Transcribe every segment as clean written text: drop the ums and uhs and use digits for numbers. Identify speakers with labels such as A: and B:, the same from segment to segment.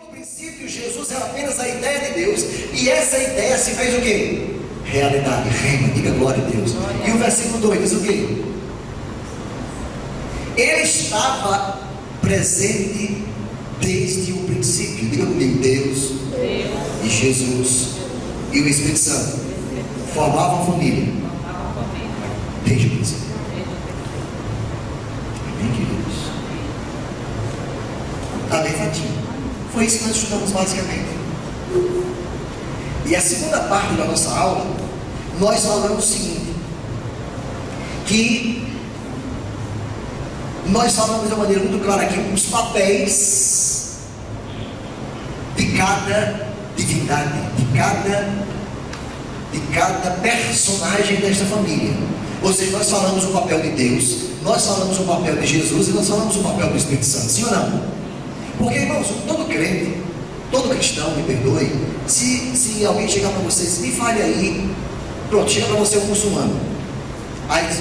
A: no princípio Jesus era apenas a ideia de Deus, e essa ideia se fez o quê? Realidade, reina, diga glória a Deus. E o versículo 2 diz o quê? Ele estava presente desde o princípio. Diga comigo, Deus e Jesus e o Espírito Santo formavam a família desde o princípio. Amém, queridos? Amém, Fatinho? Foi isso que nós estudamos basicamente. E a segunda parte da nossa aula, nós falamos o seguinte, que nós falamos de uma maneira muito clara aqui os papéis de cada divindade, de cada personagem desta família. Ou seja, nós falamos o papel de Deus, nós falamos o papel de Jesus e nós falamos o papel do Espírito Santo, sim ou não? Porque, irmãos, todo crente, todo cristão, me perdoe, se alguém chegar para vocês, me fale aí, pronto, chega para você um muçulmano, aí diz,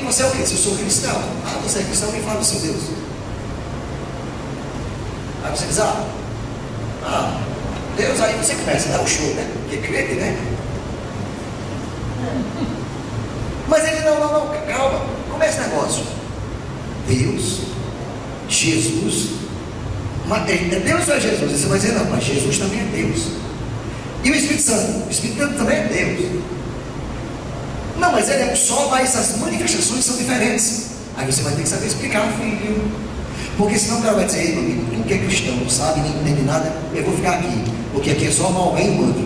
A: você é o quê? Se eu sou cristão. Ah, você é cristão, me fala do seu Deus. Aí você diz, Deus, aí você começa a dar o show, né? Porque crente, né? Mas ele, não, calma, como é esse negócio? Deus, Jesus, é Deus ou é Jesus? Você vai dizer, não, mas Jesus também é Deus. E o Espírito Santo? O Espírito Santo também é Deus. Não, mas ele é um só, mas as manifestações são diferentes. Aí você vai ter que saber explicar, filho. Porque senão o cara vai dizer, ei, meu amigo, tu que é cristão, não sabe, nem entende nada, eu vou ficar aqui. Porque aqui é só Maomé e manto.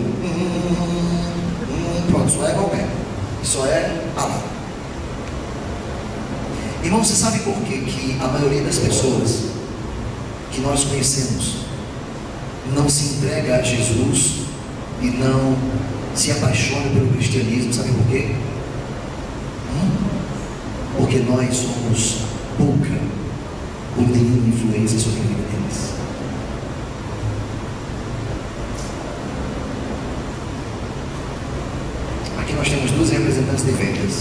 A: Pronto, só é Maomé. Só é Allah. Irmão, você sabe por que a maioria das pessoas que nós conhecemos não se entrega a Jesus e não se apaixona pelo cristianismo? Sabe por quê? Porque nós somos pouca ou nenhuma influência sobre a vida deles. Aqui nós temos duas representantes de vendas.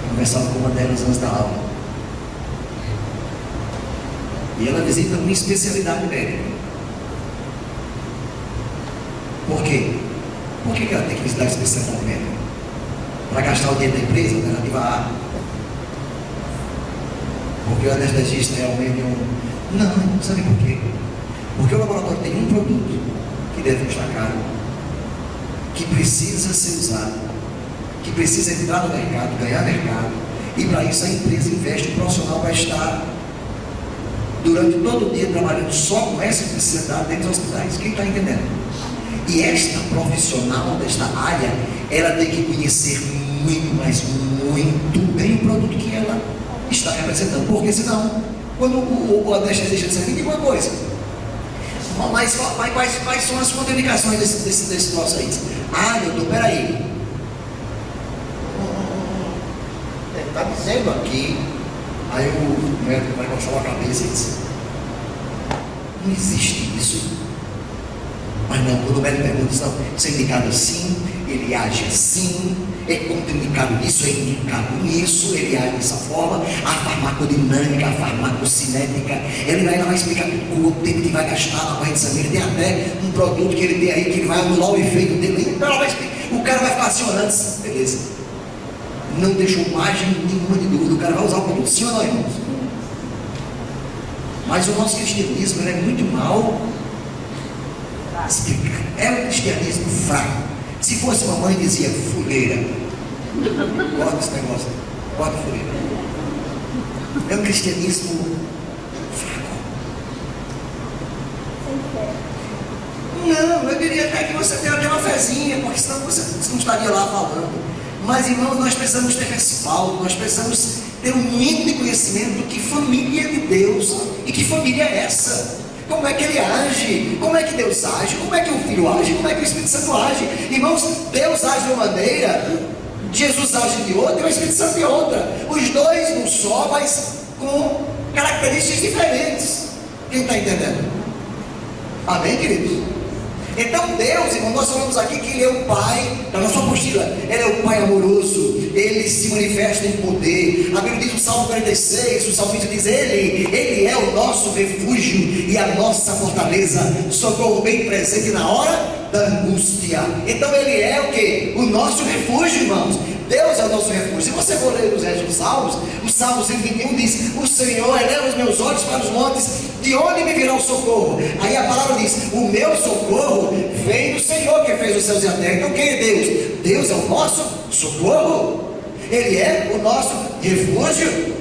A: Conversava com uma delas antes da aula. E ela visita uma especialidade médica. Por quê? Por que ela tem que visitar a especialidade médica? Para gastar o dinheiro da empresa, alternativa A? Porque o anestesista realmente é um... Não, sabe por quê? Porque o laboratório tem um produto que deve custar caro, que precisa ser usado, que precisa entrar no mercado, ganhar mercado, e para isso a empresa investe um profissional para estar durante todo o dia trabalhando só com essa especialidade dentro dos hospitais. Quem está entendendo? E esta profissional desta área, ela tem que conhecer muito, mas muito bem o produto que ela está representando. Porque senão, quando o anestesista disser, me diga uma coisa, mas quais são as contraindicações desse troço aí? Doutor, peraí. Está dizendo aqui. Aí o médico vai baixar a cabeça e diz, não existe isso. Mas não, quando o médico pergunta, não, isso é indicado assim, ele age assim, é contraindicado nisso, é indicado nisso, ele age dessa forma, a farmacodinâmica, a farmacocinética, ele vai explicar o tempo que vai gastar na corrente sanguínea, tem até um produto que ele tem aí, que ele vai anular o efeito dele, o cara vai ficar acionando, beleza, não deixou margem nenhuma de dúvida, o cara vai usar o produto, sim ou não, irmãos? Mas o nosso cristianismo, ele é muito mal explicado, é um cristianismo fraco. Se fosse uma mãe, dizia fuleira. Corta esse negócio, corta fuleira. É um cristianismo fraco. Não, eu diria até que você tenha uma fezinha, porque senão você não estaria lá falando. Mas, irmãos, nós precisamos ter respaldo, nós precisamos ter um mínimo de conhecimento do que família de Deus e que família é essa. Como é que ele age? Como é que Deus age? Como é que o Filho age? Como é que o Espírito Santo age? Irmãos, Deus age de uma maneira, Jesus age de outra e o Espírito Santo de outra. Os dois não só, mas com características diferentes. Quem está entendendo? Amém, queridos? Então Deus, irmão, nós falamos aqui que Ele é o Pai, na nossa apostila, Ele é o Pai amoroso, Ele se manifesta em poder. A Bíblia diz no Salmo 46, o salmista diz, Ele é o nosso refúgio e a nossa fortaleza, socorro bem presente na hora da angústia. Então Ele é o que? O nosso refúgio, irmãos. Deus é o nosso refúgio. Se você for ler os restos dos Salmos, o Salmo 121 diz, o Senhor eleva os meus olhos para os montes, de onde me virá o socorro? Aí a palavra diz, o meu socorro vem do Senhor que fez os céus e a terra. Então quem é Deus? Deus é o nosso socorro, Ele é o nosso refúgio,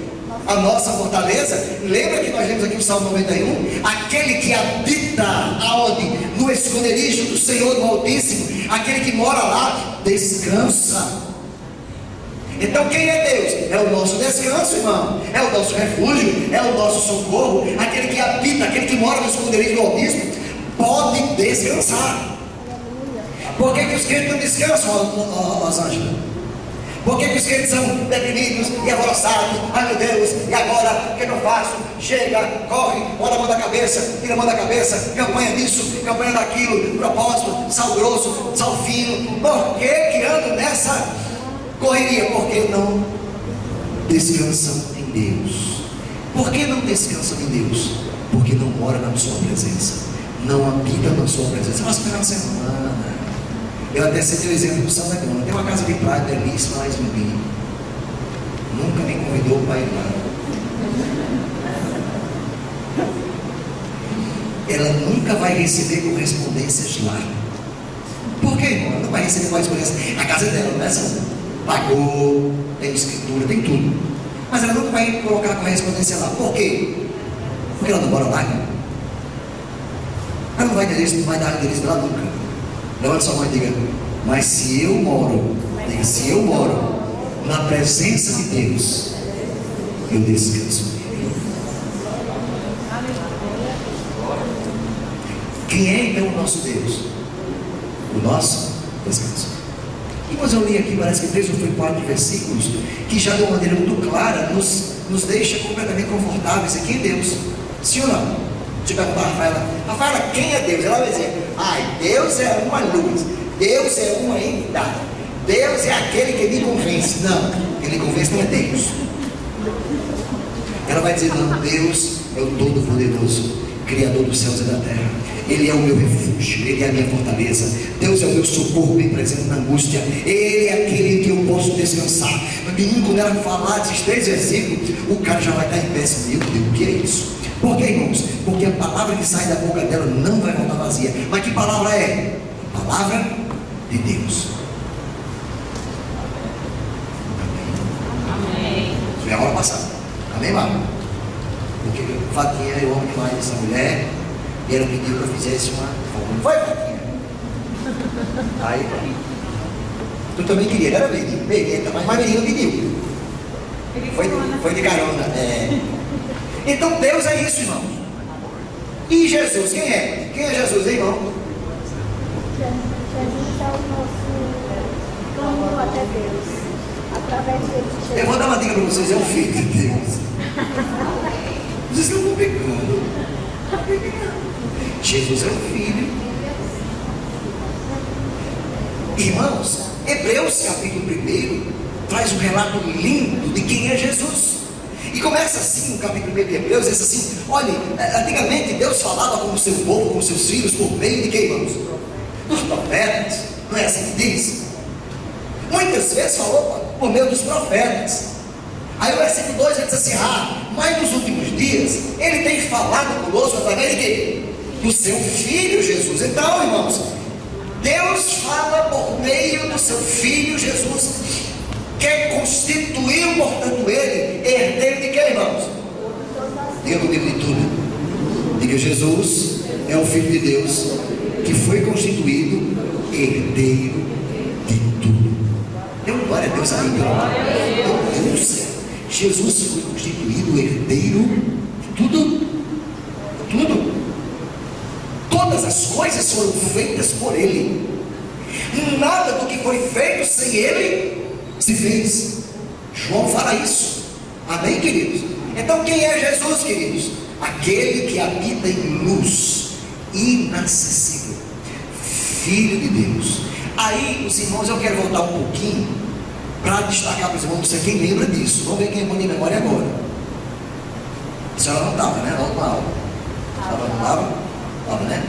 A: a nossa fortaleza. Lembra que nós lemos aqui no Salmo 91, aquele que habita aonde? No esconderijo do Senhor do Altíssimo, aquele que mora lá, descansa. Então quem é Deus? É o nosso descanso, irmão, é o nosso refúgio, é o nosso socorro, aquele que habita, aquele que mora no esconderijo do Altíssimo, pode descansar. Por que os crentes não descansam, Rosângela? Por que os crentes são deprimidos e alvoroçados? Ai meu Deus, e agora o que eu faço? Chega, corre, bota a mão da cabeça, tira a mão da cabeça, campanha disso, campanha daquilo, propósito, sal grosso, sal fino. Por que andam nessa correria? Porque não descansam em Deus. Por que não descansam em Deus? Porque não moram na sua presença, não habitam na sua presença. Mas final de semana, eu até citei o exemplo do São Leandro. Tem uma casa de praia belíssima lá em Esmurrinho. Nunca me convidou para ir lá. Ela nunca vai receber correspondências lá. Por quê, irmão? Ela não vai receber correspondência. A casa é dela, não é, São? Pagou, tem escritura, tem tudo. Mas ela nunca vai colocar correspondência lá. Por quê? Porque ela não mora lá. Ela não vai dar endereço lá nunca. Levante sua mão e diga, mas se eu moro, diga, se eu moro na presença de Deus, eu descanso nele. Quem é então o nosso Deus? O nosso descanso. E quando eu li aqui, parece que 3 ou 4 versículos, que já de uma maneira muito clara, nos deixa completamente confortáveis. Aqui é Deus. Sim ou não? Deixa eu perguntar a Rafaela, quem é Deus? Ela vai dizer, Deus é uma luz, Deus é uma entidade, Deus é aquele que me convence. Não, quem me convence não é Deus. Ela vai dizer, não, Deus é o Todo-Poderoso, Criador dos céus e da terra. Ele é o meu refúgio, Ele é a minha fortaleza. Deus é o meu socorro bem presente na angústia. Ele é aquele que eu posso descansar. No domingo, quando ela falar desses 3 versículos, o cara já vai estar em pé. Meu Deus, o que é isso? Por que, irmãos? Porque a palavra que sai da boca dela não vai voltar vazia. Mas que palavra é? A palavra de Deus. Amém. Foi a hora passada. Amém, Marco? Porque Fatinha, eu amo demais essa mulher. E ela pediu que eu fizesse uma. Não foi, Fatinha? Aí, tu também queria, não era peguei, mas menino pediu. Foi de carona. Então Deus é isso, irmão. E Jesus, quem é? Quem é Jesus, irmão?
B: Jesus é o nosso caminho até Deus. Através dele.
A: Eu vou dar uma dica para vocês, é o Filho de Deus. Vocês estão pecando. Jesus é o Filho. Irmãos, Hebreus capítulo 1 traz um relato lindo de quem é Jesus. E começa assim, no capítulo 1 de Hebreus, diz assim, olha, antigamente Deus falava com o seu povo, com os seus filhos, por meio de quem, irmãos? Dos profetas, não é assim que diz? Muitas vezes falou por meio dos profetas. Aí o versículo 2 diz assim, mas nos últimos dias, Ele tem falado conosco através de quê? Do seu Filho Jesus. Então, irmãos, Deus fala por meio do seu Filho Jesus, que constituiu, portanto, Ele, herdeiro de quem, irmãos? Diga comigo de tudo. Diga, Jesus é o Filho de Deus, que foi constituído herdeiro de tudo. Deu glória a Deus aí, meu Deus do céu. Jesus foi constituído herdeiro de tudo. Tudo. Todas as coisas foram feitas por Ele. Nada do que foi feito sem Ele se fez. João fala isso. Amém, queridos? Então quem é Jesus, queridos? Aquele que habita em luz inacessível, Filho de Deus. Aí, os irmãos, eu quero voltar um pouquinho para destacar para os irmãos, não sei quem lembra disso. Vamos ver quem é bom de memória agora. A senhora não estava, né? Na última aula. Estava, não estava? Estava, né?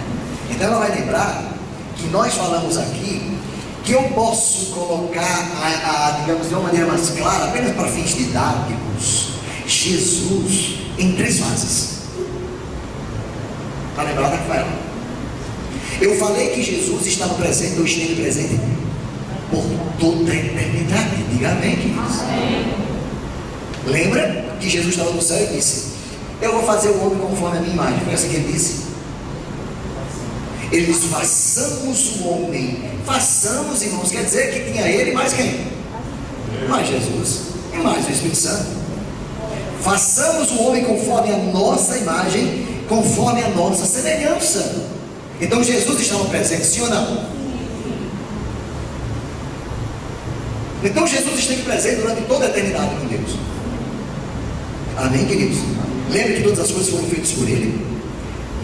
A: Então ela vai lembrar que nós falamos aqui que eu posso colocar, digamos, de uma maneira mais clara, apenas para fins didáticos, Jesus em 3 fases. Está lembrada, Rafael? Eu falei que Jesus estava presente, ou esteve presente por toda a eternidade. Diga amém, queridos. Lembra que Jesus estava no céu e disse: eu vou fazer o homem conforme a minha imagem. Foi assim que ele disse? Ele disse: façamos o homem. Façamos, irmãos, quer dizer que tinha ele mais quem? Mais Jesus e mais o Espírito Santo. Façamos o homem conforme a nossa imagem, conforme a nossa semelhança. Então Jesus estava presente, sim ou não? Então Jesus esteve presente durante toda a eternidade com Deus. Amém, queridos? Lembre que todas as coisas foram feitas por Ele.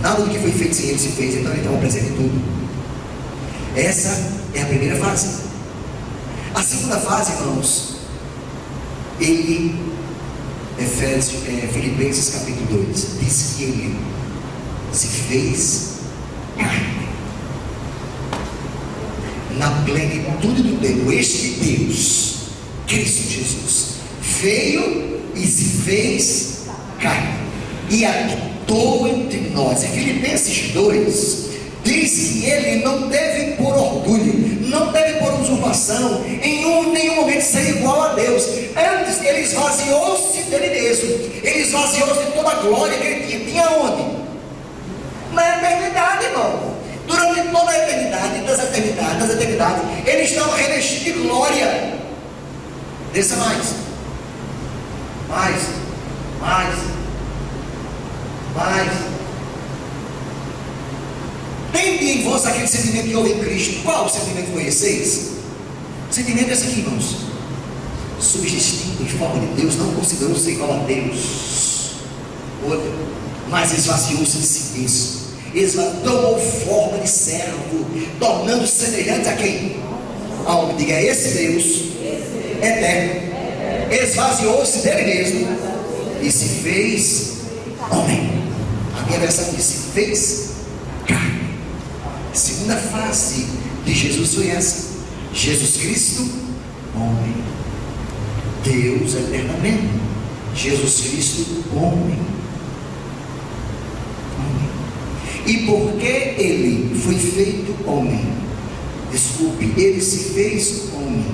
A: Nada do que foi feito sem Ele se fez, então Ele estava presente em tudo. Essa é a primeira fase. A segunda fase, irmãos, Ele, Filipenses capítulo 2, diz que Ele se fez carne. Na plenitude do tempo, este Deus, Cristo Jesus, veio e se fez carne e habitou entre nós. Em Filipenses 2 diz que ele não deve por orgulho, não deve por usurpação, em nenhum momento ser igual a Deus. Antes ele esvaziou-se dele mesmo, ele esvaziou-se de toda a glória que ele tinha. Tinha onde? Na eternidade, irmão. Durante toda a eternidade, das eternidades, ele estava revestido de glória. Desça mais. Tende em vós aquele sentimento que houve em Cristo. Qual o sentimento foi esse? O sentimento é esse aqui, irmãos: subsistindo em forma de Deus, não considerou-se igual a Deus. Outra, mas esvaziou-se de si mesmo. Tomou forma de servo, tornando-se semelhante a quem? A homem. Diga: é esse Deus eterno. Esvaziou-se dele mesmo e se fez homem. A minha versão diz: se fez carne. A segunda fase de Jesus foi essa: Jesus Cristo, homem. Deus eternamente. Jesus Cristo, homem. E porque ele foi feito homem, ele se fez homem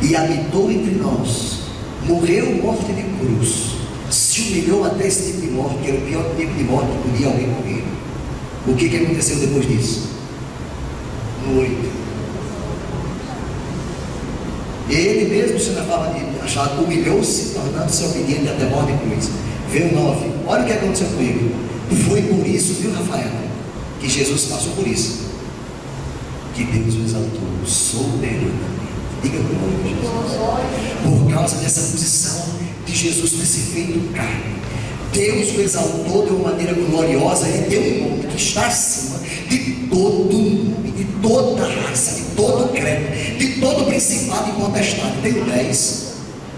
A: e habitou entre nós, morreu morte de cruz, se humilhou até esse tipo de morte, que era o pior tipo de morte que podia alguém morrer. O que aconteceu depois disso? No 8, ele mesmo, se na forma de achar, humilhou-se, tornando-se obediente até morte de cruz. Veio 9, olha o que aconteceu com ele. Foi por isso, viu, Rafael, que Jesus passou por isso, que Deus o exaltou soberanamente. Diga glória a Jesus. Por causa dessa posição de Jesus ter se feito carne, Deus o exaltou de uma maneira gloriosa. Ele deu um nome que está acima de todo nome, de toda raça, de todo credo, de todo principado e potestade. Tem 10.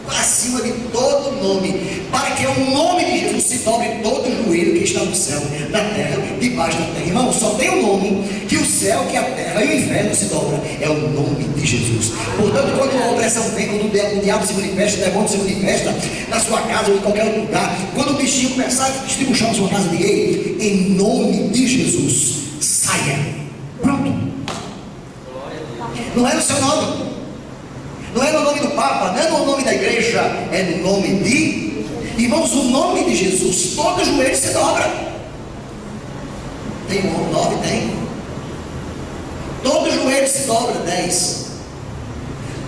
A: Acima de todo nome, para que o nome de Jesus se dobre todo o joelho que está no céu, na terra, debaixo da terra. Irmão, só tem um nome que o céu, que a terra e o inferno se dobram: é o nome de Jesus. Portanto, quando a opressão vem, quando o diabo se manifesta, o demônio se manifesta na sua casa ou em qualquer outro lugar, quando o bichinho começar a distribuir na sua casa, diga: ei, em nome de Jesus, saia. Pronto. Não é no seu nome, não é no nome do Papa, não é no nome da igreja, é no nome de... Irmãos, o nome de Jesus, todo joelho se dobra. Tem 9, tem. Todo joelho se dobra, 10.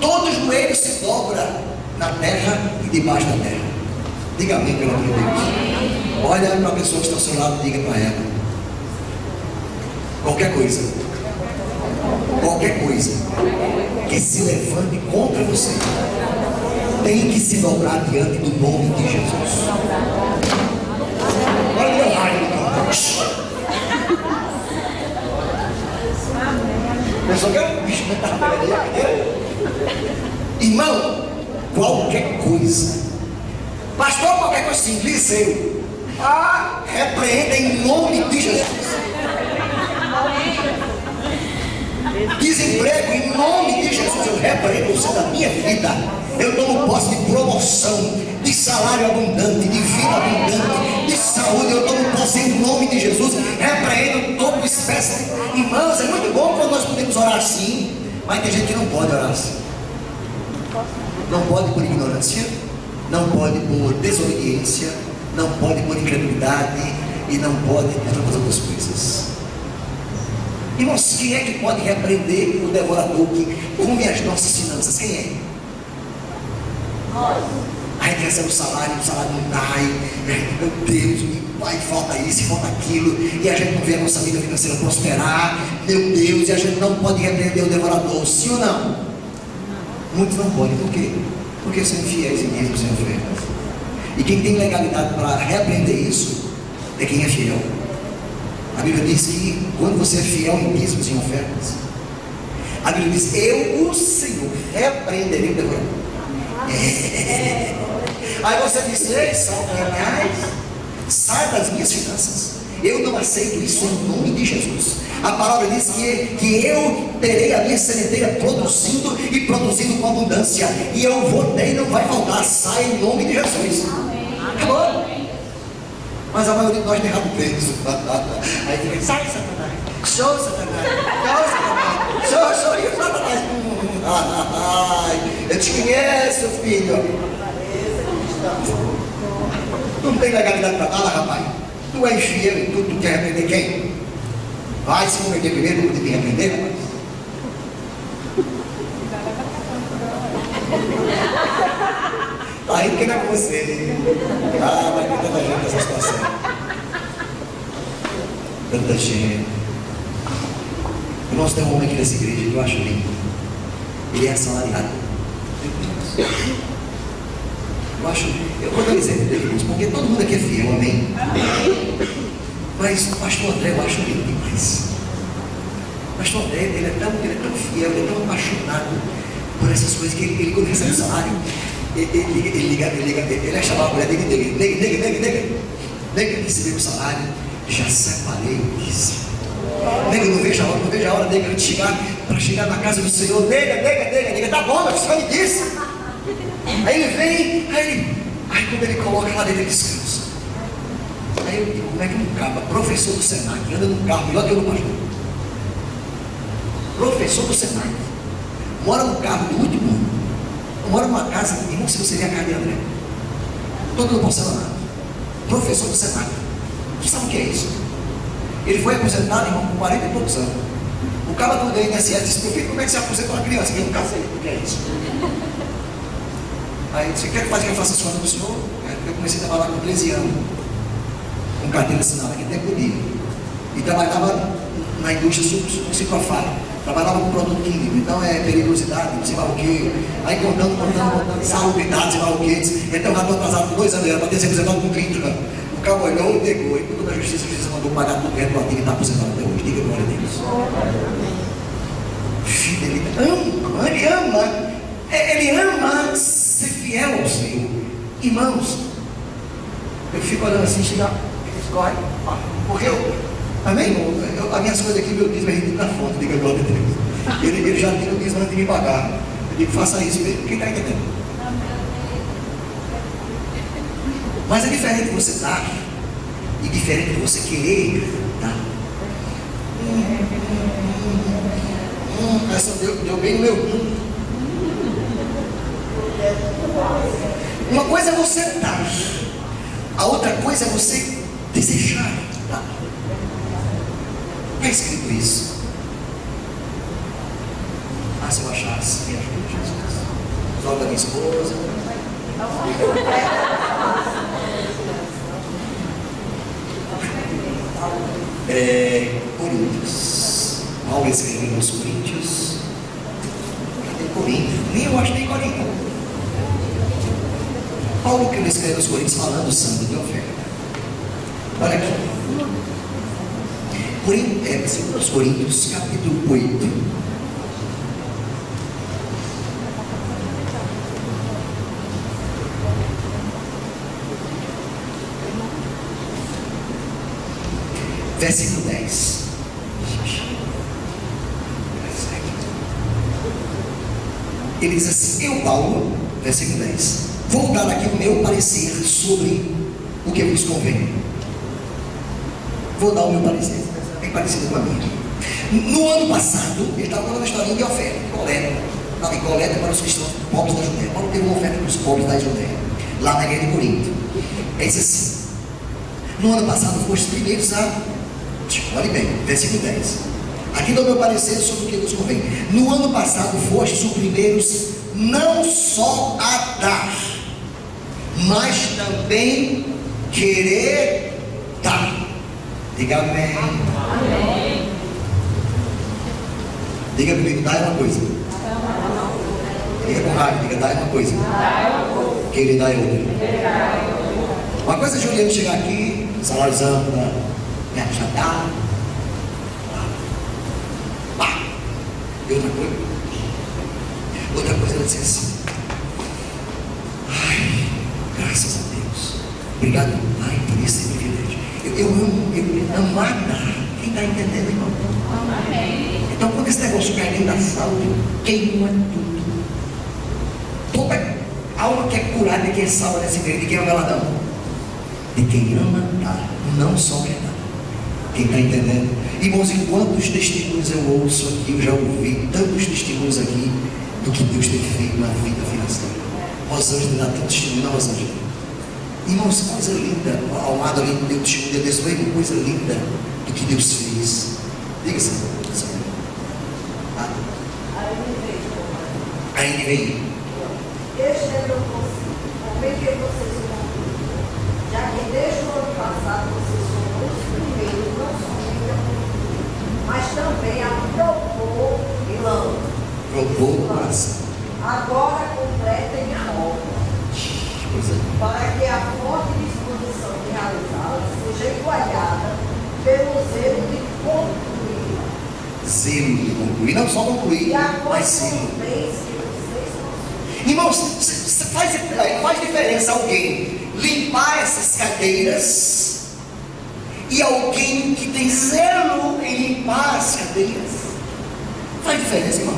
A: Todo joelho se dobra na terra e debaixo da terra. Diga amém, pelo amor de Deus. Olha para a pessoa que está ao seu lado e diga para ela: qualquer coisa que se levante contra você tem que se dobrar diante do nome de Jesus. Olha o meu raio. Pensou que era um bicho, né? Irmão, qualquer coisa. Pastor, qualquer coisa assim, liceu. Repreenda em nome de Jesus. Desemprego em nome de Jesus. Eu repreendo você da minha vida. Eu tomo posse de promoção, de salário abundante, de vida abundante, de saúde. Eu tomo posse em nome de Jesus. Repreendo toda espécie. Irmãos, é muito bom quando nós podemos orar assim, mas tem gente que não pode orar assim. Não pode por ignorância, não pode por desobediência, não pode por incredulidade e não pode por outras coisas. Irmãos, quem é que pode repreender o devorador que come as nossas finanças? Quem é? Nós. A gente recebe o salário não dá, meu Deus, vai, falta isso, falta aquilo, e a gente não vê a nossa vida financeira prosperar, meu Deus, e a gente não pode repreender o devorador, sim ou não? Muitos não podem, por quê? Porque são infiéis em dízimos e ofertas. E quem tem legalidade para repreender isso é quem é fiel. A Bíblia diz que quando você é fiel em dízimos e ofertas, a Bíblia diz: eu, o Senhor, repreenderei o devorador. Aí você diz: ei, Satanás, sai das minhas finanças. Eu não aceito isso em nome de Jesus. A palavra diz que eu terei a minha sementeira produzindo e produzindo com abundância. E eu vou ter e não vai faltar. Sai em nome de Jesus. Acabou. Mas a maioria de nós tem rabo preso. Aí fica: sai, Satanás. Show, Satanás. Show, e o Satanás. Eu te conheço, filho. Não tem legalidade para nada, rapaz. Tu é infiel e tu quer repreender quem? Vai se converter primeiro, não tem que repreender, rapaz. Tá rindo que não é com você. Vai ter tanta gente nessa situação. Tanta gente. Nós temos um homem aqui nessa igreja que eu acho lindo. Ele é assalariado. Eu vou dar um exemplo dele, porque todo mundo aqui é fiel, amém? Mas o pastor André eu acho lindo demais. O pastor André, ele é tão fiel, ele é tão apaixonado por essas coisas que ele quando recebe salário, ele acha lá a mulher dele, nega, recebeu o salário, já separei isso. Nega, não vejo a hora, nega, de chegar na casa do Senhor, nega, tá bom, mas você me disse. Aí ele vem, aí quando ele coloca lá dentro, ele descansa. Aí eu digo: como é que não acaba? Professor do Senac, anda num carro melhor que eu no pastor. Professor do Senac, mora num carro do último ano, mora numa casa, irmão, se você ver a casa de André, todo no porcelanato. Professor do Senac, você sabe o que é isso? Ele foi aposentado, irmão, com 40 e poucos anos. O cara do INSS disse: meu filho, como é que você aposenta uma criança? Eu nunca sei o que é isso. Aí você quer que eu faça a sua do senhor? Eu comecei a trabalhar com 13 anos, com carteira assinada, que tempo livre. E trabalhava na indústria psicofárica. Trabalhava com produto químico, então é perigosidade, sei lá o quê. Aí contando, salubridade, sei lá o quê. Então eu já estou atrasado por 2 anos, era para ter se aposentado com 30 anos. O cara olhou e pegou, e toda a justiça mandou pagar tudo retroativo e está aposentado até hoje. Diga glória a Deus. Fidelidade. Ele ama ser fiel ao Senhor. Irmãos, eu fico olhando assim, chega, escorre, porque amém? As minhas coisas aqui, meu dízimo é rendido na fonte, diga glória a Deus. Ele já tira o dízimo antes de me pagar. Eu digo: faça isso mesmo. Quem está entendendo? Mas é diferente você dar e diferente de você querer dar. Essa deu bem no meu. Uma coisa é você dar, a outra coisa é você desejar dar. Está escrito isso. Se eu achasse, me ajuda, Jesus. Joga minha esposa. Coríntios. Aula escrevendo aos Coríntios. Cadê Coríntios? Nem eu acho nem Coríntios. Paulo que ele escreve aos Coríntios falando santo de oferta. Olha aqui. 2 Coríntios, capítulo 8. versículo 10. Ele diz assim: eu, Paulo, versículo 10, vou dar aqui o meu parecer sobre o que vos convém. Vou dar o meu parecer, bem parecido com a minha. No ano passado, ele estava falando uma historinha de oferta, de coleta. De coleta para os cristãos pobres da Judéia. Paulo teve uma oferta para os pobres da Judéia, lá na igreja de Corinto. Ele diz assim: no ano passado foste os primeiros a... Olhe bem, versículo 10. Aqui dou meu parecer sobre o que nos convém. No ano passado fostes os primeiros não só a dar, mas também querer dar. Diga amém. Amém. Diga comigo, dar é uma coisa. Diga com raiva, diga, dar é uma coisa. Querer dar é outra. Uma coisa é Juliano chegar aqui, salarizando para me achatar. E outra coisa ela dizer assim: ai, graças a Deus, obrigado, Pai, por esse privilégio. Eu amo a dar. Quem está entendendo, irmão? Amém. Então, quando esse negócio cai dentro da saúde, queima tudo. Toda alma que é curada, de quem é salva nesse meio, de quem ama ela não? De quem ama dar, não só quer dar. Quem está entendendo? Irmãos, em quantos testemunhos eu ouço aqui, eu já ouvi tantos testemunhos aqui do que Deus tem feito na vida financeira. Rosângela dá tanto testemunho, não, Rosângela? Irmãos, coisa linda. O Almado ali deu testemunho desse, coisa linda do que Deus fez. Diga assim. Aí ele veio.
C: Este é meu conselho. Convém que vocês concluam, já que desde o ano passado vocês foram os primeiros, não somente a concluir, mas também a propor e não.
A: Propor o coração.
C: Agora completem a obra, para que a forte disposição de realizá-la seja igualada pelo zelo de concluir.
A: Zelo de concluir, não só concluir, mas zelo. Irmãos, faz diferença alguém limpar essas cadeiras e alguém que tem zelo em limpar as cadeiras? Faz diferença, irmão?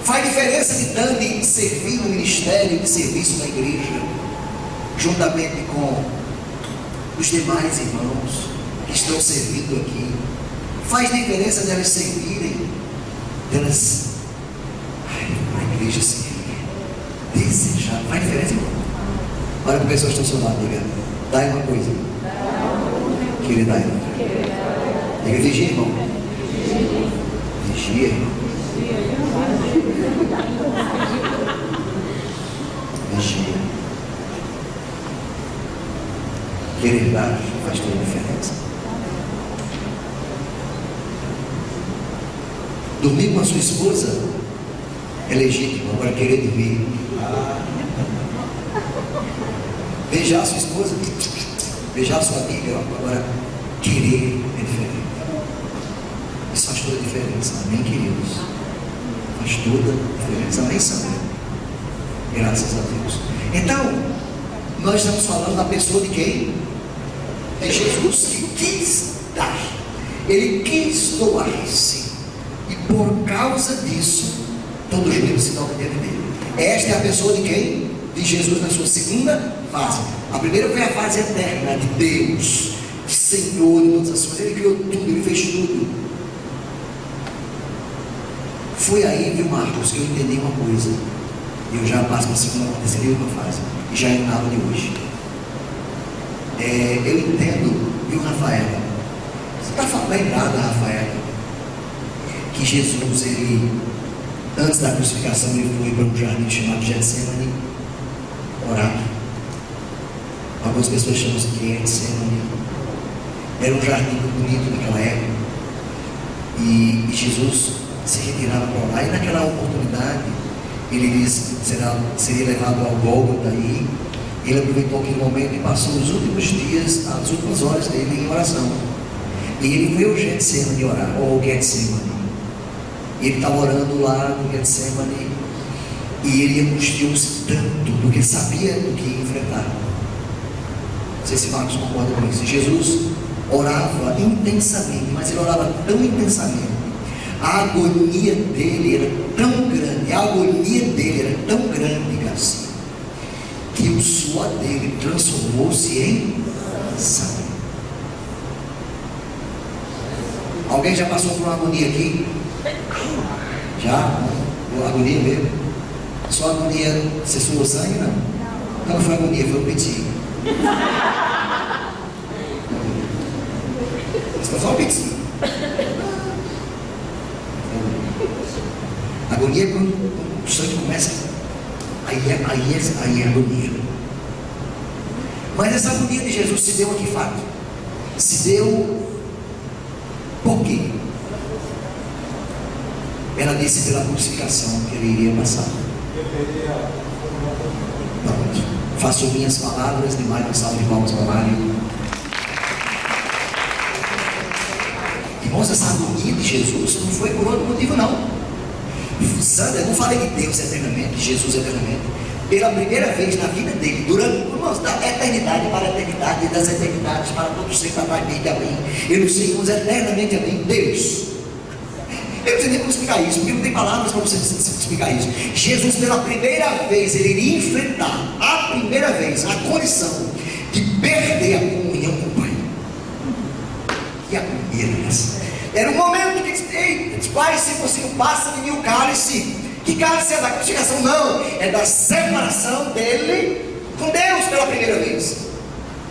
A: Faz diferença de Dani servir no ministério de serviço na igreja, juntamente com os demais irmãos que estão servindo aqui. Faz diferença delas servirem, delas a igreja servir, desejar. Faz diferença, irmão? Olha para a pessoa que está ao seu lado, diga: dá uma coisa, querer dar outra. Diga: vigia, irmão. Vigia, irmão. Vigia. Querer dar faz toda a diferença. Dormir com a sua esposa é legítimo, agora querer dormir. Beijar a sua esposa, beijar a sua amiga, agora querer é diferente. Isso faz toda a diferença, amém, queridos? Faz toda a diferença, amém, Sandra? Graças a Deus. Então, nós estamos falando da pessoa de quem? De Jesus, que quis dar. Ele quis doar-se. E por causa disso, todo joelho se dobra diante dele. Esta é a pessoa de quem? De Jesus na sua segunda fase. A primeira foi a fase eterna de Deus, de Senhor de todas as coisas. Ele criou tudo, ele fez tudo. Foi aí, viu, Marcos, que eu entendi uma coisa. Eu já passo para a segunda, terceira fase. E já é na aula de hoje. Eu entendo, viu, Rafaela? Você está lembrada, Rafaela, que Jesus, ele, antes da crucificação, ele foi para um jardim chamado Getsemane orar. Algumas pessoas chamam de Getsemane. Era um jardim muito bonito naquela época. E Jesus se retirava para orar. E naquela oportunidade, ele disse que seria levado ao Gólgota daí. Ele aproveitou aquele momento e passou os últimos dias, as últimas horas dele em oração. E ele foi ao Getsemane orar, ou Getsemane. Ele estava orando lá no Getsemane e ele angustiou-se tanto, porque sabia do que ia enfrentar. Não sei se Marcos concorda com isso. Jesus orava intensamente, mas ele orava tão intensamente. A agonia dele era tão grande, Garcia, que o suor dele transformou-se em sangue. Alguém já passou por uma agonia aqui? Já? Agonia mesmo? Só agonia, você suou sangue? Não? Não foi agonia, foi o piti. Foi só o piti. Agonia é quando o sangue começa, aí é agonia. Mas essa agonia de Jesus se deu a que fato? Se deu por quê? Ela disse pela crucificação que ele iria passar. Pronto. Faço minhas palavras, demais uma salva de palmas para Mário. Irmãos, essa agonia de Jesus não foi por outro motivo, não. Sandra, eu não falei de Deus eternamente, de Jesus eternamente. Pela primeira vez na vida dele, durante, irmãos, da eternidade para a eternidade, e das eternidades para todos sempre, eternamente, amém. Eu não sei, irmãos, eternamente, amém. Deus. Eu não sei nem como explicar isso, porque não tem palavras para você explicar isso. Jesus, pela primeira vez, ele iria enfrentar, a primeira vez, a condição de perder a comunhão com o Pai. Que agonia era essa? Era um momento que disse: Pai, se possível, passa de mim o cálice. Que cálice é da crucificação? Não, é da separação dele com Deus pela primeira vez.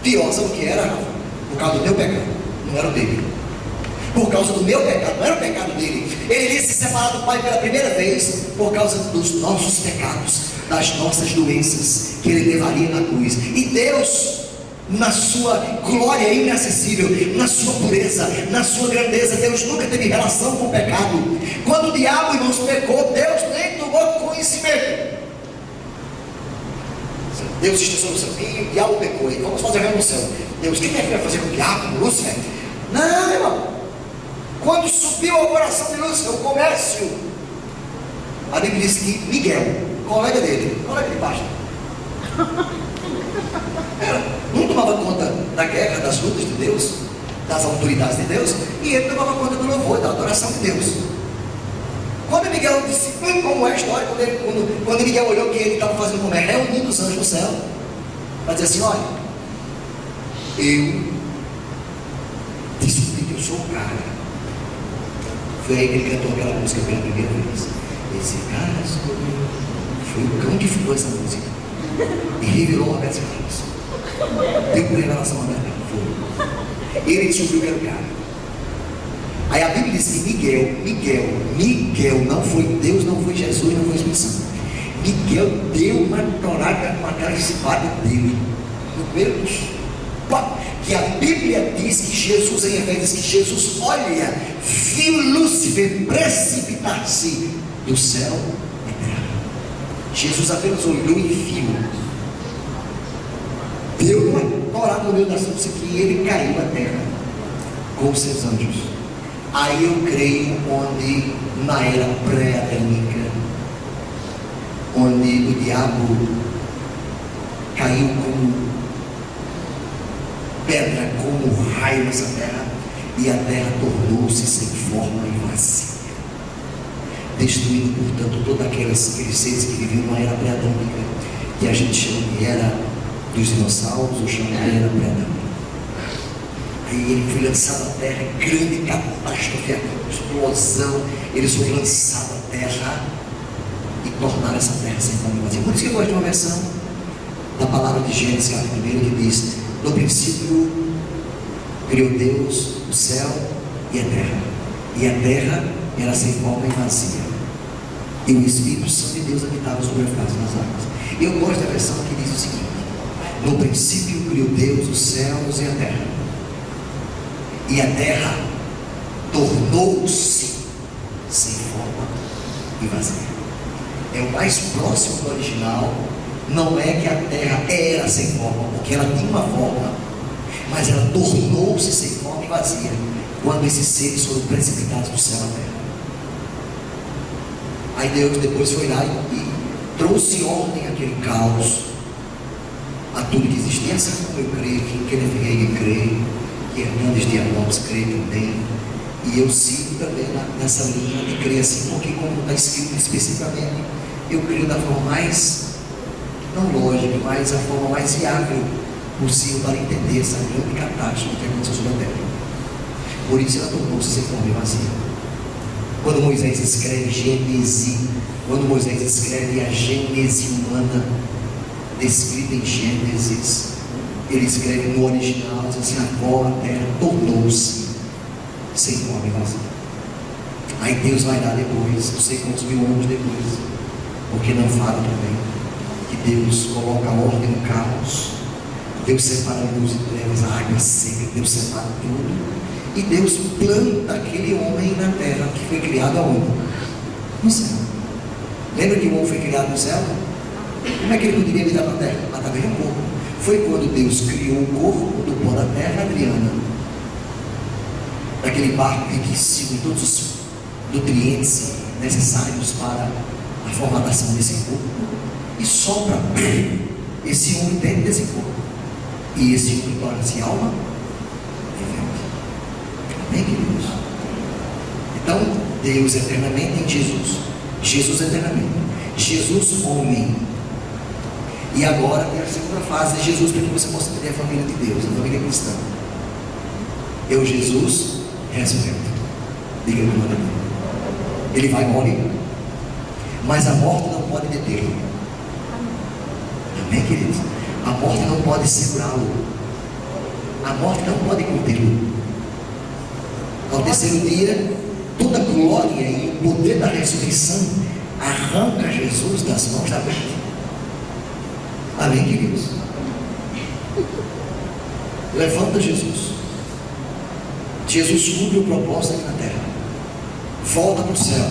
A: Pior, sabe o que era? Por causa do teu pecado, não era o dele. Por causa do meu pecado, não era o pecado dele. Ele iria se separar do Pai pela primeira vez por causa dos nossos pecados, das nossas doenças que ele levaria na cruz. E Deus, na sua glória inacessível, na sua pureza, na sua grandeza, Deus nunca teve relação com o pecado. Quando o diabo, irmãos, pecou, Deus nem tomou conhecimento. Deus está sobre o céu e o diabo pecou, e vamos fazer a revolução. Deus, o que é que vai fazer com o diabo, com Lúcifer? Não, irmão. Quando subiu ao coração de Lúcifer o comércio, a Bíblia diz que Miguel, colega dele, colega de baixo, não tomava conta da guerra, das lutas de Deus, das autoridades de Deus, e ele tomava conta do louvor, da adoração de Deus. Quando Miguel disse, como é a história, quando Miguel olhou que ele estava fazendo comércio, reunindo os anjos no céu, para dizer assim: olha, eu descobri que eu sou o cara. Foi aí que ele cantou aquela música pela primeira vez. Esse cara sou eu. Foi o cão que fundou essa música e revelou a peça para isso. Deu por revelação a verdade. Foi. Ele descobriu que era o cara. Aí a Bíblia diz que Miguel não foi Deus, não foi Jesus, não foi o Espírito Santo. Miguel deu uma torada com aquela espada dele no meio dos. Que a Bíblia diz que Jesus, em Efésios, que Jesus, olha, viu Lúcifer precipitar-se do céu e terra. Jesus apenas olhou e viu. Deu uma torada no meio das coisas que ele caiu à terra com os seus anjos. Aí eu creio onde, na era pré-adâmica, onde o diabo caiu como pedra, como raio nessa terra, e a terra tornou-se sem forma e vazia, destruindo, portanto, todos aqueles seres que viviam na era pré-adâmica, que a gente chama de era dos dinossauros, ou chama de era pré-adâmica. Aí ele foi lançado à terra, grande catástrofe, explosão, eles foram lançados à terra e tornaram essa terra sem forma e vazia. Por isso que eu gosto de uma versão da palavra de Gênesis, capítulo 1, que diz: no princípio criou Deus o céu e a terra era sem forma e vazia, e o Espírito Santo de Deus habitava sobre a face das águas. Eu gosto da versão que diz o seguinte: no princípio criou Deus os céus e a terra tornou-se sem forma e vazia. É o mais próximo do original. Não é que a terra era sem forma, porque ela tinha uma forma, mas ela tornou-se sem forma e vazia quando esses seres foram precipitados do céu à terra. Aí Deus depois foi lá e trouxe ordem àquele caos, a tudo que existe. E assim como eu creio que Kenneth Hagin crê, que Hernandes Dias crê também, e eu sigo também nessa linha de crer assim, porque como está escrito especificamente, eu creio da forma mais, não lógica, mas a forma mais viável possível para entender essa grande catástrofe que aconteceu sobre a terra. Por isso ela tornou-se sem forma e vazia. Quando Moisés escreve Gênesis, quando Moisés escreve a Gênese humana, descrita em Gênesis, ele escreve no original, diz assim: agora a terra tornou-se sem forma e vazia. Aí Deus vai dar depois, não sei quantos mil anos depois, porque não fala também que Deus coloca a ordem no caos, Deus separa a luz e trevas, a água seca, Deus separa tudo, e Deus planta aquele homem na terra que foi criado aonde? No céu. Lembra que o homem foi criado no céu? Como é que ele poderia lidar com a terra? Através de um corpo. Foi quando Deus criou o corpo do pó da terra, Adriana, daquele barco riquíssimo em todos os nutrientes necessários para a formatação desse corpo, e sopra esse homem dentro desse corpo, e esse homem torna-se alma vivente. Amém, queridos? Então, Deus eternamente em Jesus, Jesus eternamente, Jesus homem. E agora tem a segunda fase de Jesus, para que você possa entender a família de Deus, a família cristã. Eu, Jesus, ressurreto. Diga o nome dele. Ele vai morrer, mas a morte não pode detê-lo. Amém, queridos? A morte não pode segurá-lo. A morte não pode contê-lo. Ao terceiro dia, toda a glória e o poder da ressurreição arranca Jesus das mãos da morte. Amém, queridos? Levanta Jesus. Jesus cumpre o propósito aqui na terra, volta para o céu,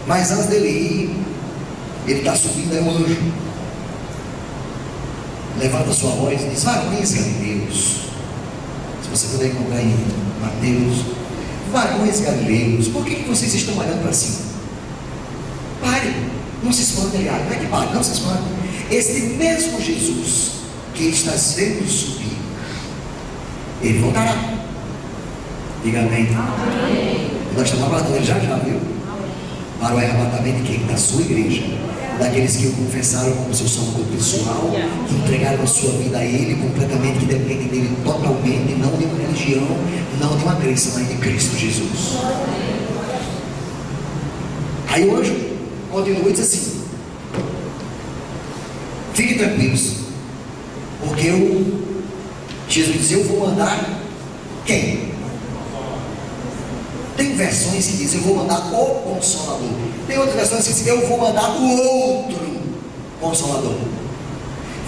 A: mas antes dele ir, ele está subindo, é um anjo, levanta a sua voz e diz: varões galileus, se você puder encontrar em Mateus, varões galileus, por que vocês estão olhando para cima? Pare, não se espante, aliás, não é que pare, não se espante. Este mesmo Jesus que estás vendo subir, ele voltará. Diga amém. Amém. Nós estamos aguardando ele já, viu? Para o arrebatamento de quem? Da sua igreja. Daqueles que o confessaram como seu salvador pessoal, que entregaram a sua vida a ele completamente, que dependem dele totalmente, não de uma religião, não de uma crença, mas de Cristo Jesus. Aí o anjo continua e diz assim: fiquem tranquilos, porque Jesus diz: eu vou mandar quem? Tem versões que dizem: eu vou mandar o Consolador. Tem outras versões que dizem: eu vou mandar o outro Consolador.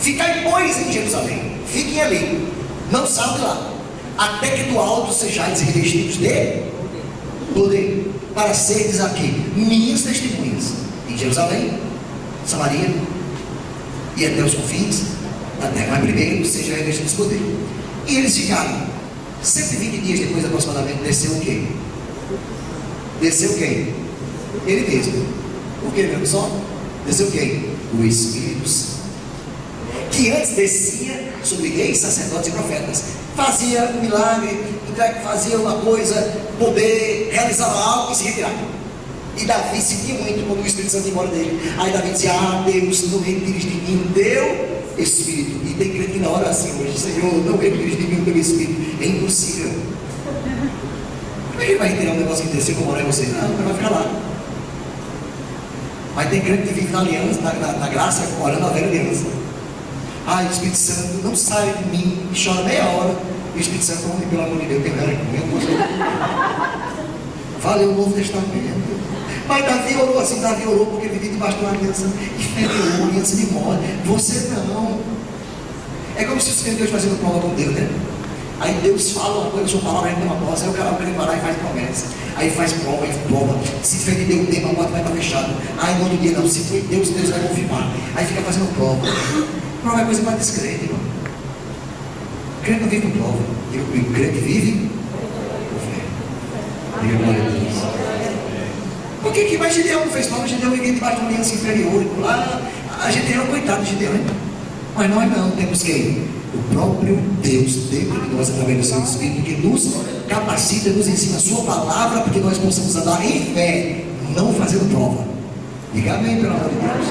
A: Ficai, pois, em Jerusalém, fiquem ali, não saiam de lá, até que do alto sejais revestidos de poder, para seres aqui minhas testemunhas em Jerusalém, Samaria e até os confins da terra. Mas primeiro sejam revestidos de poder. E eles ficaram 120 dias depois aproximadamente. Desceu o quê? Desceu quem? Ele mesmo. O que, meu pessoal? Desceu quem? O Espírito Santo, que antes descia sobre reis, sacerdotes e profetas, fazia um milagre, fazia uma coisa, poder, realizava algo e se retirava. E Davi sentia muito quando o Espírito Santo ia embora dele. Aí Davi dizia: ah, Deus, não retires de mim o teu Espírito. E tem crente na hora assim hoje: Senhor, não retires de mim o teu Espírito. É impossível. Como é que ele vai retirar um negócio que desceu como morar em você? Não, ele vai ficar lá. Mas tem crente que vive na aliança, na graça, orando a velha aliança. Ah, o Espírito Santo não sai de mim, e chora meia hora. E o Espírito Santo, pelo amor de Deus, tem vergonha. Valeu o Novo Testamento. Mas Davi orou assim, Davi orou porque ele vivia debaixo de uma aliança inferior, aliança de morte. Você não. É como se você Deus fazendo prova com Deus, né? Aí Deus fala uma coisa, sua palavra é uma coisa, aí o cara vai lá e faz promessa. Aí faz prova, aí prova. Se foi de Deus, o tempo, a porta vai estar fechada. Aí no outro dia não, se foi Deus, Deus vai confirmar. Aí fica fazendo prova. Prova é coisa para descrente, irmão. Crente não vive com prova. O crente vive com fé. Diga glória a Deus. Por que mais Gideão não fez prova? Gideão vivia debaixo de uma aliança inferior. Lá, a Gideão, coitado de Gideão, hein? Mas nós não temos quem? O próprio Deus dentro de nós, através do seu Espírito, que nos capacita, nos ensina a sua palavra, para que nós possamos andar em fé, não fazendo prova. Diga amém, pelo amor de Deus.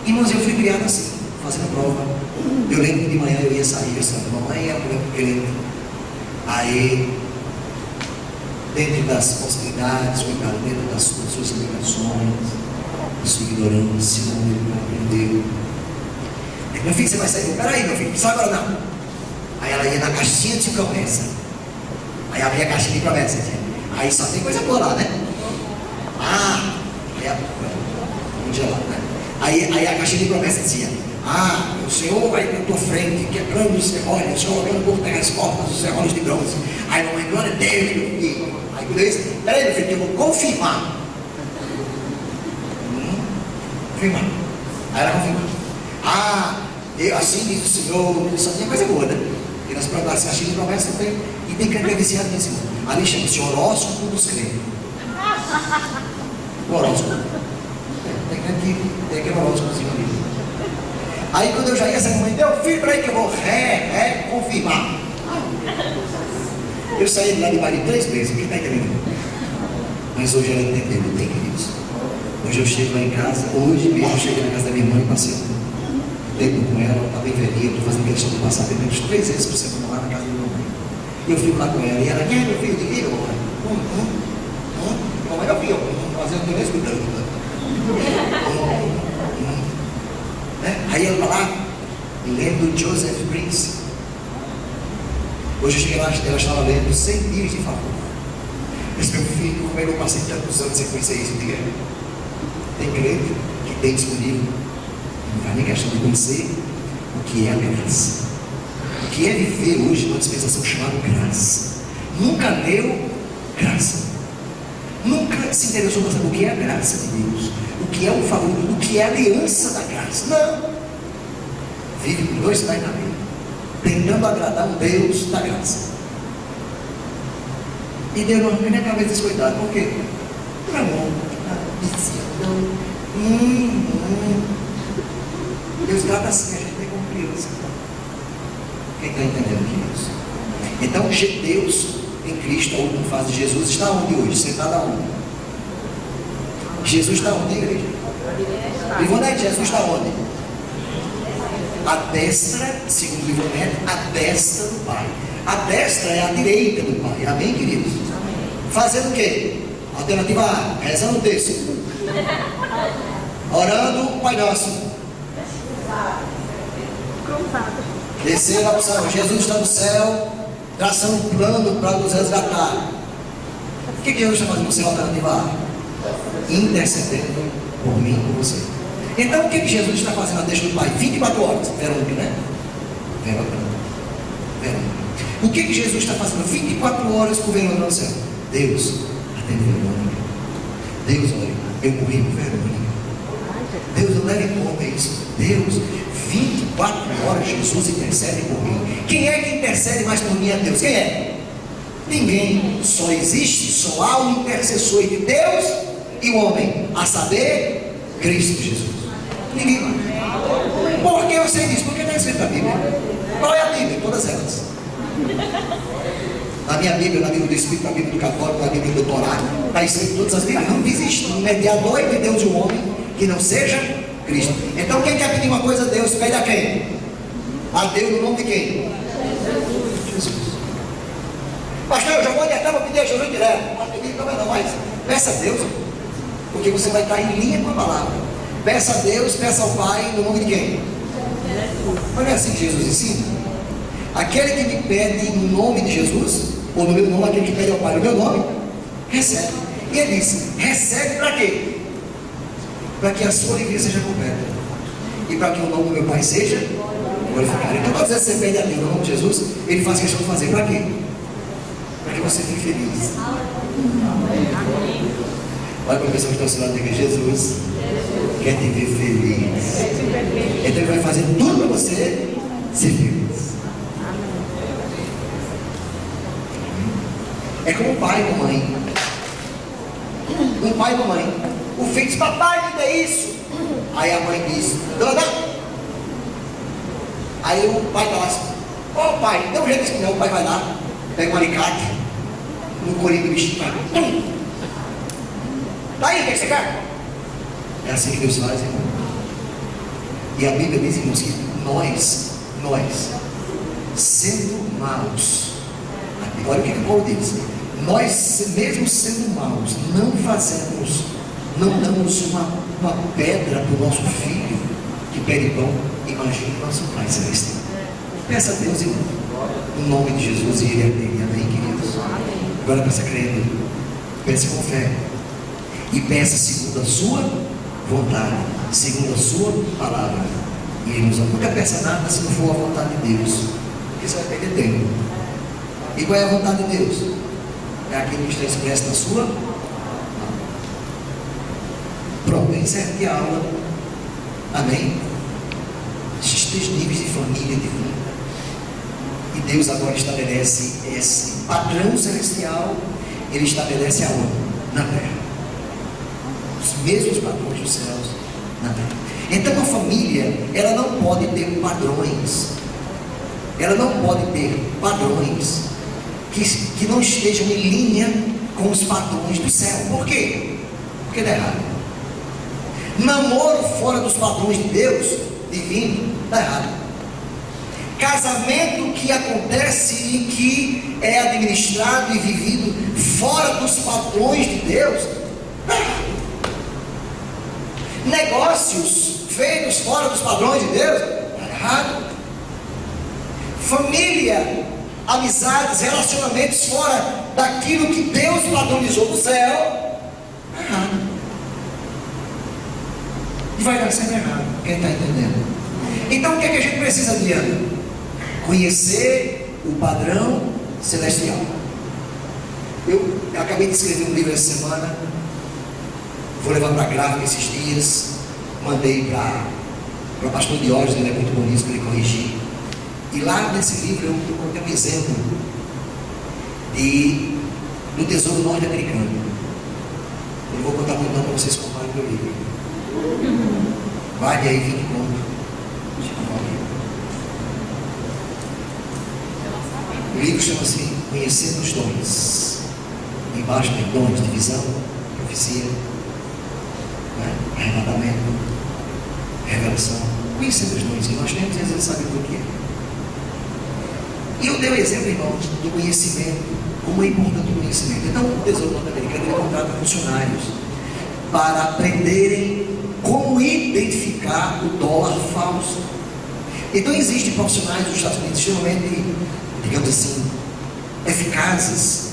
A: Irmãos, eu fui criado assim, fazendo prova. Eu lembro que de manhã eu ia sair, eu disse, mamãe é mulher crente. Aí, dentro das possibilidades, dentro das suas limitações, da sua ignorância, ele não aprendeu. Meu filho, você vai sair? Peraí, meu filho, sai agora não. Aí ela ia na caixinha de promessa. Aí abria a caixinha de promessa. Aí só tem coisa boa lá, né? Um dia lá, né? Aí a caixinha de promessa dizia: o Senhor vai na tua frente, quebrando os serrolhos, o Senhor jogando por terra as portas dos serrolhos de bronze. Aí mamãe, glória a Deus, meu filho. Aí quando eu disse: peraí, meu filho, que eu vou confirmar. Confirmar. Aí ela confirmou. Assim diz o Senhor, só tem coisa boa, né? E nós para a caixinha de promessa tem, e tem crente viciado nesse mundo. Ali chama-se horóscopo dos crentes. O horóscopo. Tem crente que tem aquele horóscopozinho ali. Aí quando eu já ia sair, mãe, meu filho, para aí que eu vou confirmar. Eu saí de lá de Bari 3 vezes, quem está entendendo? Mas hoje ela entendeu, não tem queridos. Hoje eu chego lá em casa, hoje mesmo eu cheguei na casa da minha mãe e passei tempo com ela está bem velhinha, estou fazendo questão de passar pelo menos 3 vezes por semana lá na casa da minha mãe. E eu fico lá com ela, e ela, meu filho, de que, mamãe? Mamãe, eu fico, mas eu não estou nem escutando. Aí ela vai lá, e lendo Joseph Prince. Hoje eu cheguei lá, ela estava lendo 100 dias de favor. Esse meu filho, como eu passei tantos anos sem conhecer isso, diga, tem crente que tem disponível. Não faz nem questão de conhecer o que é a graça. O que é viver hoje numa dispensação chamada graça. Nunca leu graça. Nunca se interessou para saber o que é a graça de Deus. O que é o favor, o que é a aliança da graça. Não. Vive com 2 pés na vida, tentando agradar um Deus da graça. E Deus não tem nem a cabeça desse cuidado. Por quê? Por amor. Deus trata assim, a gente tem como criança. Quem está entendendo aqui isso? Então, Deus em Cristo, a última fase de Jesus, está onde hoje? Sentado aonde? Jesus está onde, igreja? Ivonete, Jesus está onde? A destra, segundo Ivonete, a destra do Pai. A destra é a direita do Pai. Amém, queridos? Fazendo o quê? Alternativa A, rezando o texto. Orando o Pai Nosso. Terceira opção, Jesus está no céu, traçando um plano para nos resgatar. O que Jesus está fazendo no céu? Alternativa A, intercedendo por mim e por você. Então o que Jesus está fazendo na deixa do Pai? 24 horas, Verônica, né? Verônica. O que Jesus está fazendo 24 horas por Verônica no céu? Deus, atende Verônica. Deus, olha, eu morri por Verônica. Deus, não leve em conta isso. Deus, 24 horas Jesus intercede por mim. Quem é que intercede mais por mim? É Deus. Quem é? Ninguém. Só existe, só há um intercessor entre Deus e o homem, a saber, Cristo Jesus. Ninguém mais. Por que eu sei disso? Porque está escrito na Bíblia. Qual é a Bíblia? Todas elas. Na minha Bíblia, na Bíblia do Espírito, na Bíblia do Católico, na Bíblia do Torá, está escrito todas as Bíblias. Não existe um mediador entre Deus e o homem que não seja Cristo. Então quem quer pedir uma coisa a Deus, pede a quem? A Deus no nome de quem? Jesus. Pastor, eu já vou adiantar, vou pedir a Jesus direto. Não, mas peça a Deus, porque você vai estar em linha com a palavra. Peça a Deus, peça ao Pai no nome de quem? Mas não é assim que Jesus ensina. Aquele que me pede no nome de Jesus, ou no meu nome, aquele que pede ao Pai no meu nome, recebe. E ele disse, recebe para quê? Para que a sua alegria seja completa. E para que o nome do meu Pai seja glorificado. Então, todas vezes você pede a Deus no nome de Jesus, ele faz questão de fazer para quê? Para que você fique feliz. Olha para a pessoa que está ao seu lado e diga, Jesus quer te ver feliz. Então ele vai fazer tudo para você ser feliz. É como um pai e uma mãe. Um pai e uma mãe. O filho diz, papai, me dê isso. Aí a mãe diz, dona, Aí o pai está lá assim, ô pai, dê um jeito assim, não. O pai vai lá, pega um alicate, no corinho do bichinho, vai, daí, o que você quer? É assim que Deus faz, irmão. E a Bíblia diz, irmãos, que nós, sendo maus, olha o que Paulo diz, nós mesmo sendo maus, não damos uma pedra para o nosso filho que pede pão. Imagine o nosso Pai Celestial. Peça a Deus, irmão, no nome de Jesus, e Ele atende. Amém, queridos? Agora peça crendo, peça com fé, e peça segundo a sua vontade, segundo a sua palavra, e Ele nos ama. Nunca peça nada se não for a vontade de Deus, porque você vai perder tempo. E qual é a vontade de Deus? É aquilo que está expresso na sua. Pronto, encerro aqui a aula. Amém? Esses 3 níveis de família divina. E Deus agora estabelece esse padrão celestial. Ele estabelece aonde? Na terra. Os mesmos padrões dos céus na terra. Então a família, ela não pode ter padrões. Ela não pode ter padrões que não estejam em linha com os padrões do céu. Por quê? Porque dá errado. Namoro fora dos padrões de Deus divino, dá errado. Casamento que acontece e que é administrado e vivido fora dos padrões de Deus, dá errado. Negócios feitos fora dos padrões de Deus, dá errado. Família, amizades, relacionamentos fora daquilo que Deus padronizou do céu, dá errado. E vai dar sempre errado. Quem está entendendo? Então o que é que a gente precisa, Diana? Conhecer o padrão celestial. Eu acabei de escrever um livro essa semana. Vou levar para a gráfica esses dias. Mandei para o pastor Diógenes, ele é muito bom nisso, para ele corrigir. E lá nesse livro eu contei um exemplo do tesouro norte-americano. Eu não vou contar muito não para vocês comprarem o meu livro. Vale aí 20 conto. O livro chama-se Conhecendo os Dons. Embaixo tem dons de visão, profecia, arrebatamento, revelação. Conhecendo os dons que nós temos, e às vezes sabe o que é. E eu dei o exemplo, irmãos, do conhecimento, como é importante o conhecimento. Então o Tesouro Norte-Americano ele contrata funcionários para aprenderem como identificar o dólar falso. Então existem profissionais dos Estados Unidos extremamente, digamos assim, eficazes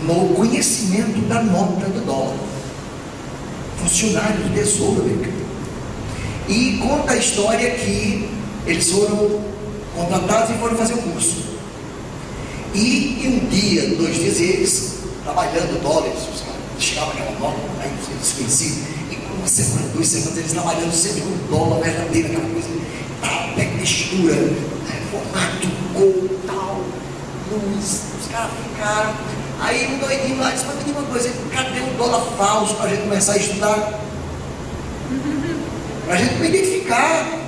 A: no conhecimento da nota do dólar. Funcionários do Tesouro Americano. E conta a história que eles foram contratados e foram fazer o curso. E em um dia, 2 dias, eles trabalhando dólares, os caras chegavam aquela nota, aí desconhecido. Uma semana, 2 semanas, eles trabalhando sempre com dólar verdadeiro, aquela coisa, tal, textura, formato, cor, tal, luz. Os caras ficaram. Aí um doidinho lá disse: mas me diga uma coisa, cadê o dólar falso para a gente começar a estudar? Para a gente identificar.